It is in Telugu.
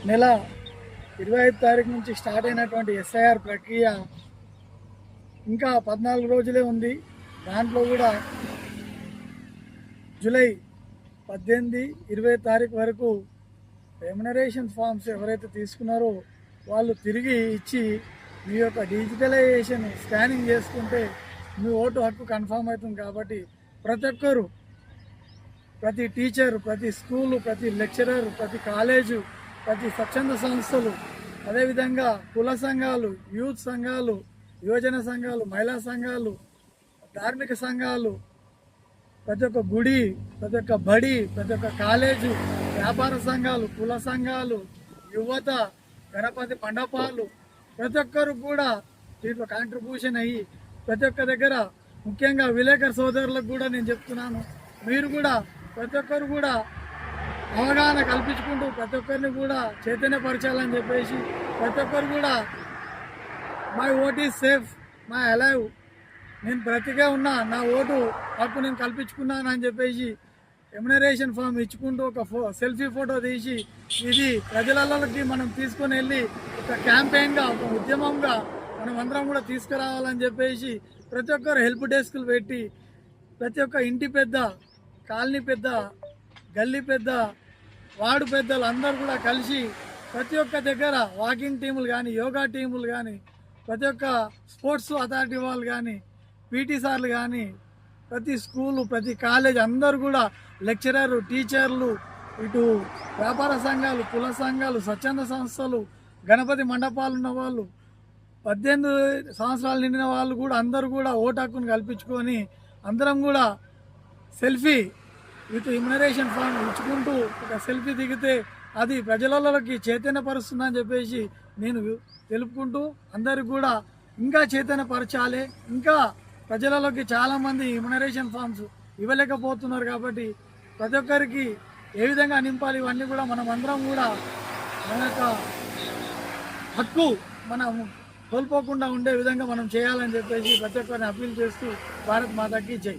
నెల 25 తారీఖు నుంచి స్టార్ట్ అయినటువంటి ఎస్ఐఆర్ ప్రక్రియ ఇంకా 14 రోజులే ఉంది. దాంట్లో కూడా జూలై 18, 20 తారీఖు వరకు రెమ్యునరేషన్ ఫామ్స్ ఎవరైతే తీసుకున్నారో వాళ్ళు తిరిగి ఇచ్చి మీ యొక్క డిజిటలైజేషన్ స్కానింగ్ చేసుకుంటే మీ ఓటు హక్కు కన్ఫామ్ అవుతుంది. కాబట్టి ప్రతి ఒక్కరు, ప్రతి టీచర్, ప్రతి స్కూలు, ప్రతి లెక్చరర్, ప్రతి కాలేజు, ప్రతి స్వచ్ఛంద సంస్థలు, అదేవిధంగా కుల సంఘాలు, యూత్ సంఘాలు, యువజన సంఘాలు, మహిళా సంఘాలు, ధార్మిక సంఘాలు, ప్రతి ఒక్క గుడి, ప్రతి ఒక్క బడి, ప్రతి ఒక్క కాలేజు, వ్యాపార సంఘాలు, కుల సంఘాలు, యువత, గణపతి మండపాలు, ప్రతి ఒక్కరు కూడా దీంట్లో కాంట్రిబ్యూషన్ అయ్యి ప్రతి ఒక్క దగ్గర, ముఖ్యంగా విలేకరు సోదరులకు కూడా నేను చెప్తున్నాను, మీరు కూడా ప్రతి ఒక్కరు కూడా అవగాహన కల్పించుకుంటూ ప్రతి ఒక్కరిని కూడా చైతన్యపరచాలని చెప్పేసి, ప్రతి ఒక్కరు కూడా my vote is safe, my alive, నేను బ్రతికే ఉన్నా, నా ఓటు హక్కు నేను కల్పించుకున్నాను అని చెప్పేసి రెమ్యునరేషన్ ఫామ్ ఇచ్చుకుంటూ ఒక సెల్ఫీ ఫోటో తీసి ఇది ప్రజలలోకి మనం తీసుకొని వెళ్ళి ఒక క్యాంపెయిన్గా, ఒక ఉద్యమంగా మనం అందరం కూడా తీసుకురావాలని చెప్పేసి ప్రతి ఒక్కరు హెల్ప్ డెస్క్లు పెట్టి ప్రతి ఒక్క ఇంటి పెద్ద, కాలనీ పెద్ద, గల్లీ పెద్ద, వార్డు పెద్దలు అందరూ కూడా కలిసి ప్రతి ఒక్క దగ్గర వాకింగ్ టీములు కానీ, యోగా టీములు కానీ, ప్రతి ఒక్క స్పోర్ట్స్ అథారిటీ వాళ్ళు కానీ, పీటీ సార్లు కానీ, ప్రతి స్కూలు, ప్రతి కాలేజ్ అందరూ కూడా లెక్చరర్లు, టీచర్లు, ఇటు వ్యాపార సంఘాలు, కుల సంఘాలు, స్వచ్ఛంద సంస్థలు, గణపతి మండపాలు ఉన్న వాళ్ళు, 18 సంవత్సరాలు నిండిన వాళ్ళు కూడా అందరూ కూడా ఓటు హక్కును కల్పించుకొని అందరం కూడా సెల్ఫీ విత్ రెమ్యునరేషన్ ఫామ్ ఇచ్చుకుంటూ ఒక సెల్ఫీ దిగితే అది ప్రజలలోకి చైతన్యపరుస్తుందని చెప్పేసి నేను తెలుపుకుంటూ అందరికి కూడా ఇంకా చైతన్యపరచాలి. ఇంకా ప్రజలలోకి చాలామంది రెమ్యునరేషన్ ఫామ్స్ ఇవ్వలేకపోతున్నారు. కాబట్టి ప్రతి ఒక్కరికి ఏ విధంగా నింపాలి ఇవన్నీ కూడా మనం అందరం కూడా మన యొక్క హక్కు మనం కోల్పోకుండా ఉండే విధంగా మనం చేయాలని చెప్పేసి ప్రతి ఒక్కరిని అప్పీల్ చేస్తూ భారత్ మాతాకి జై.